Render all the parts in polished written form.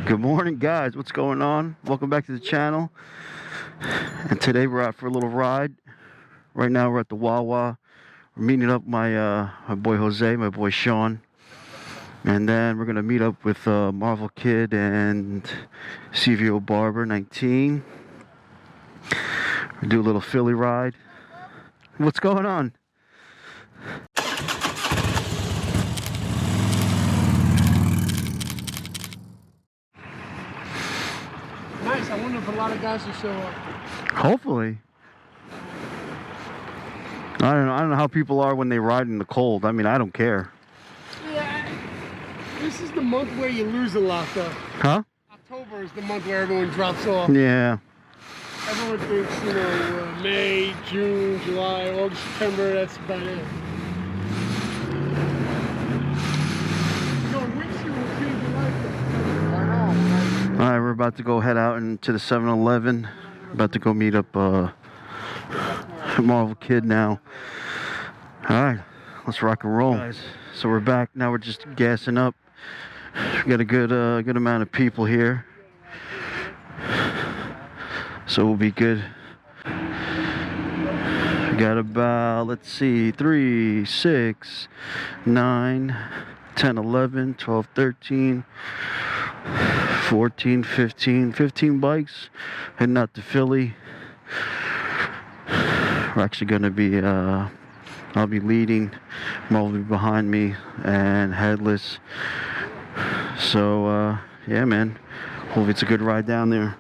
Good morning, guys. What's going on? Welcome back to the channel. And today we're out for a little ride. Right now we're at the Wawa. We're meeting up my boy Jose, my boy Shawn, and then we're gonna meet up with Marvel Kid and CVO Barber 19. We'll do a little Philly ride. What's going on? Nice. I wonder if a lot of guys will show up. Hopefully. I don't know how people are when they ride in the cold. I mean, I don't care. Yeah. This is the month where you lose a lot, though. Huh? October is the month where everyone drops off. Yeah. Everyone thinks, you know, May, June, July, August, September, that's about it. No, windshield will change your life, though. I know. Alright, we're about to go head out into the 7-Eleven. About to go meet up Marvel Kid now. Alright, let's rock and roll. Guys, so we're back. Now we're just gassing up. We got a good amount of people here. So we'll be good. We got about, let's see, 3, 6, 9, 10, 11, 12, 13, 14, 15 bikes heading out to Philly. We're actually going to be, I'll be leading, Marvel will be behind me, and Headless. So, yeah, man, hope it's a good ride down there.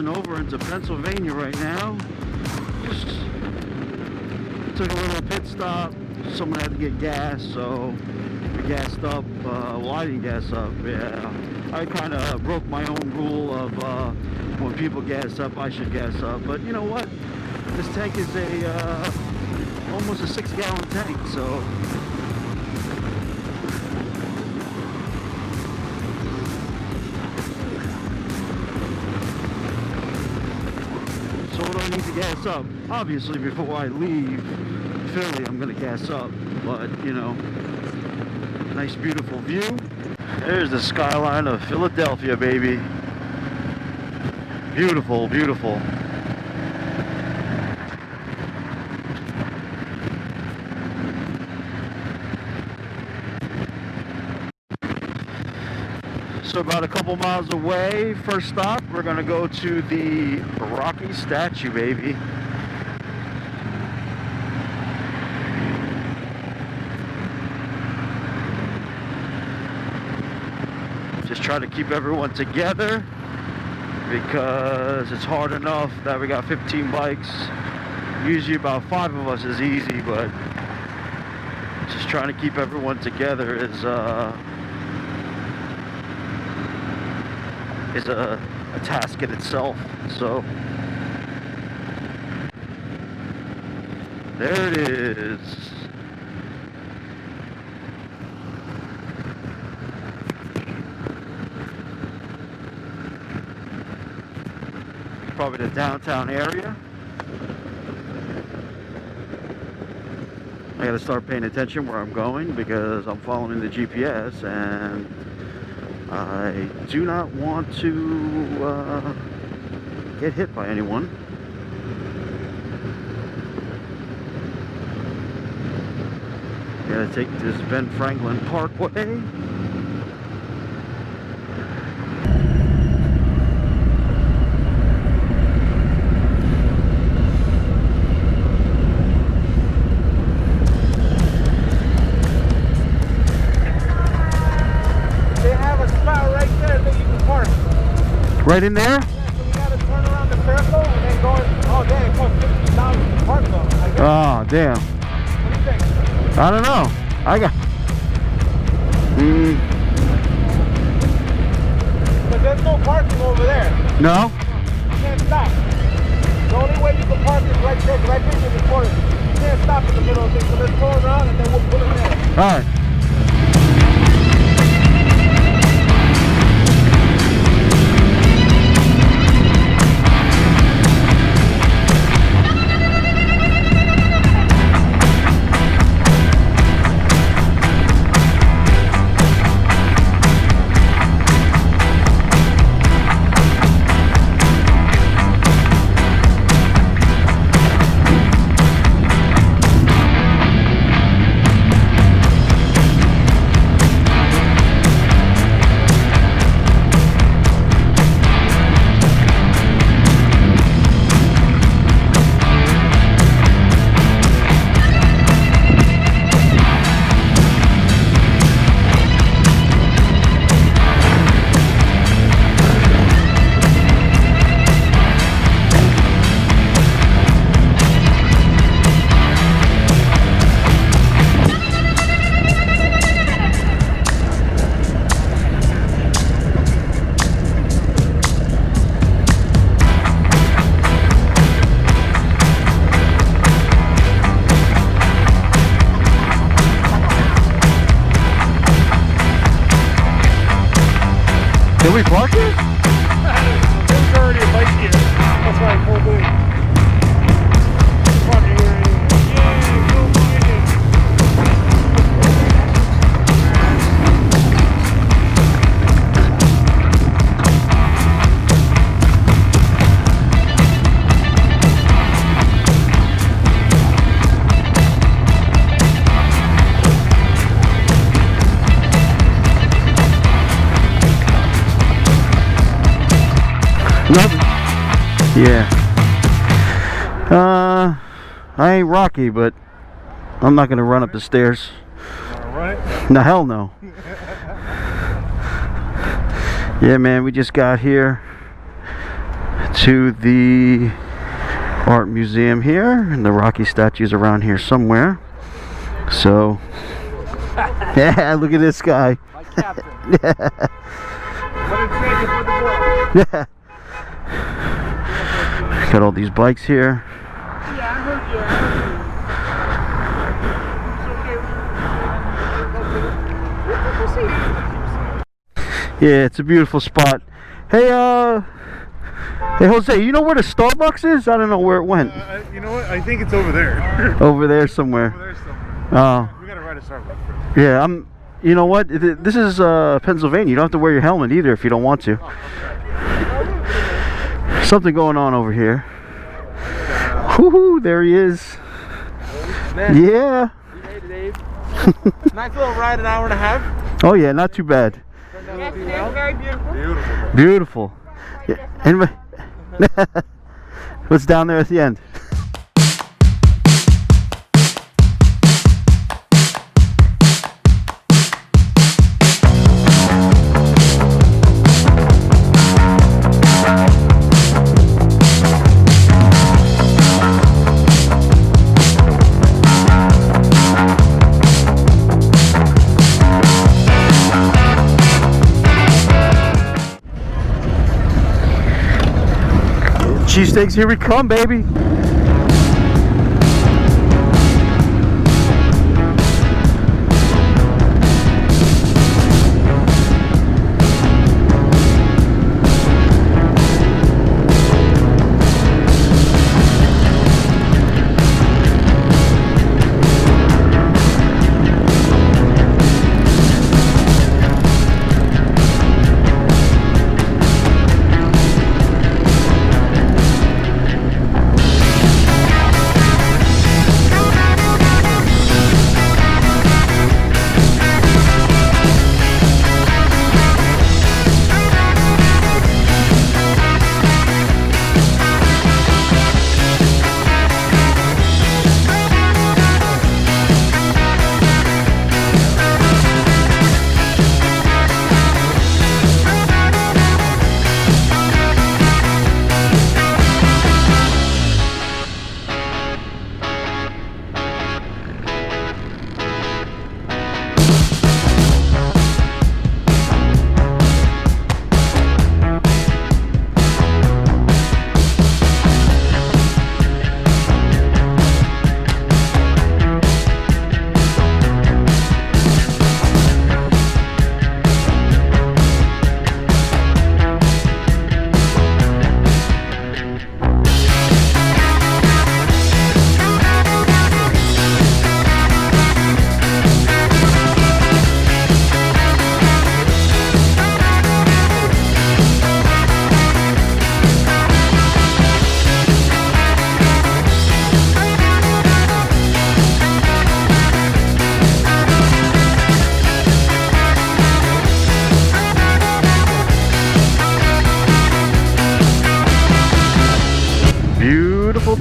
Over into Pennsylvania right now. Just took a little pit stop. Someone had to get gas, so we gassed up. Well, I didn't gas up. Yeah, I kind of broke my own rule of when people gas up, I should gas up. But you know what? This tank is a almost a 6-gallon tank, so. I need to gas up. Obviously, before I leave Philly, I'm gonna gas up. But you know, nice, beautiful view. There's the skyline of Philadelphia, baby. Beautiful, beautiful. So about a couple miles away, first stop, we're gonna go to the Rocky statue, baby. Just try to keep everyone together because it's hard enough that we got 15 bikes. Usually about 5 of us is easy, but just trying to keep everyone together is a task in itself. So there it is. Probably the downtown area. I gotta start paying attention where I'm going because I'm following the GPS and I do not want to get hit by anyone. Gotta take this Ben Franklin Parkway. They have a spot right there that you can park. Right in there? Yeah, so we gotta turn around the circle and then go in. Oh, damn, it costs $50 to park though, I guess. Oh, damn. What do you think? I don't know. I got... But there's no parking over there. No? You can't stop. The only way you can park is right there, right there in the corner. You can't stop in the middle of things. So let's go around and then we'll put it there. Alright. Did we park it? There's already a bike here. That's why I pulled in. Parking here anyway. Yeah, go Nothing. Yeah. I ain't Rocky, but I'm not gonna run up the stairs. Alright. No, hell no. Yeah, man, we just got here to the art museum here, and the Rocky statue's around here somewhere. So, yeah, look at this guy. My captain. Yeah. But it's making for the ball. Yeah. Got all these bikes here. Yeah, I heard you. Yeah, it's a beautiful spot. Hey, hey, Jose, you know where the Starbucks is? I don't know where it went. You know what? I think it's over there. Over there somewhere. Over there somewhere. Oh. We gotta ride a Starbucks first. Yeah, you know what? This is Pennsylvania. You don't have to wear your helmet either if you don't want to. Something going on over here. Woohoo! There he is. Man, Yeah. we made it, Dave. Nice little ride, an hour and a half. Oh yeah, not too bad. Yes, it is very beautiful. Beautiful. Beautiful. Yeah. Anyway, what's down there at the end? Cheesesteaks, here we come, baby.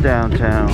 downtown.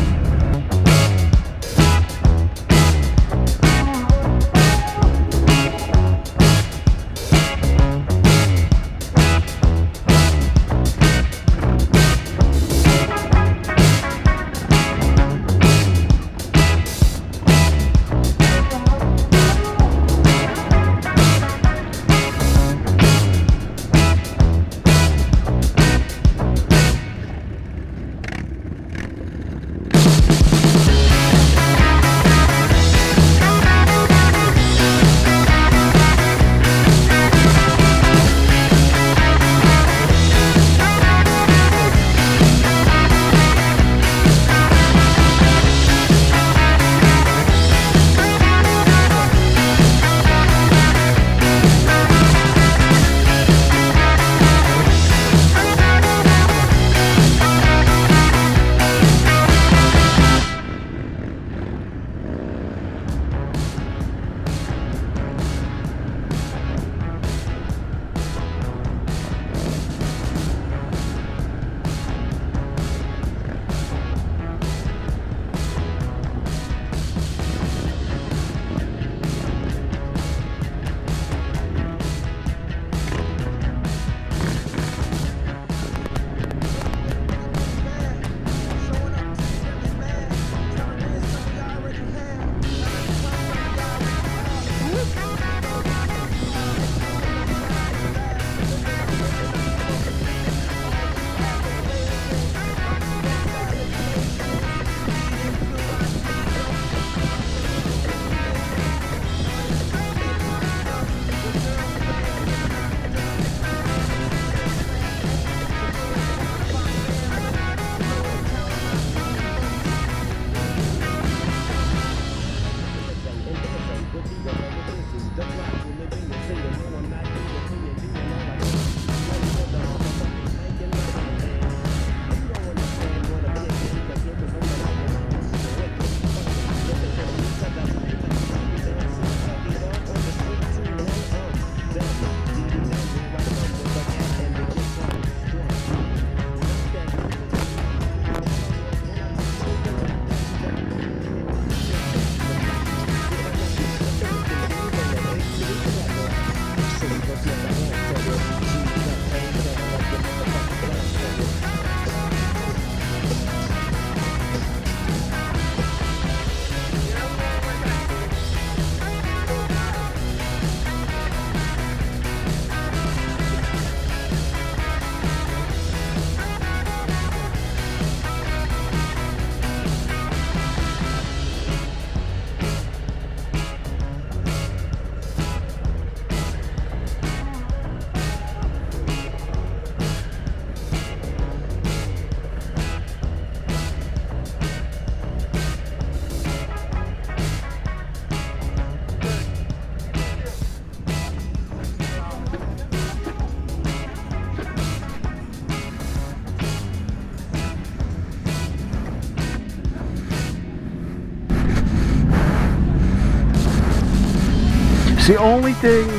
The only thing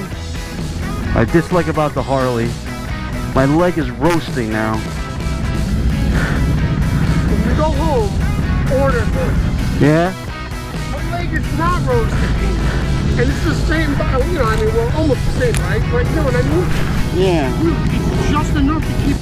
I dislike about the Harley, my leg is roasting now. When you go home, order this. Yeah? My leg is not roasting. And it's the same, you know, I mean, we're almost the same, right? Right, you know what I mean? Yeah. It's just enough to keep.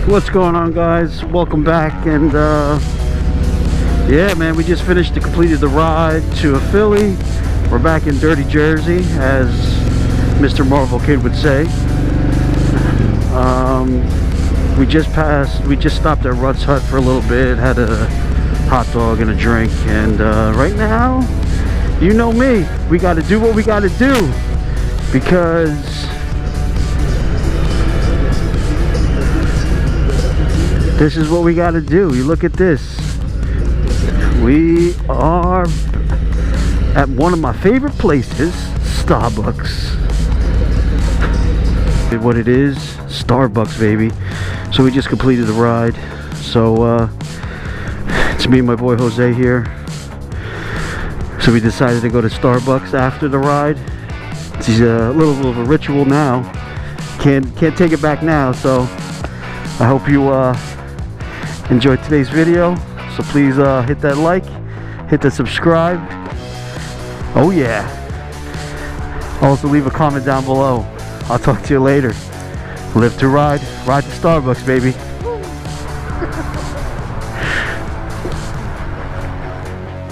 What's going on, guys? Welcome back. And yeah, man, we just completed the ride to Philly. We're back in Dirty Jersey, as Mr. Marvel Kid would say. We just stopped at Rutt's Hut for a little bit, had a hot dog and a drink, and right now you know me. We got to do what we got to do because this is what we got to do. You look at this. We are at one of my favorite places, Starbucks. What it is, Starbucks, baby. So we just completed the ride. So it's me and my boy Jose here. So we decided to go to Starbucks after the ride. It's a little bit of a ritual now. Can't take it back now. So I hope you enjoyed today's video. So please hit that like, hit the subscribe. Oh yeah. Also leave a comment down below. I'll talk to you later. Live to ride, ride to Starbucks, baby.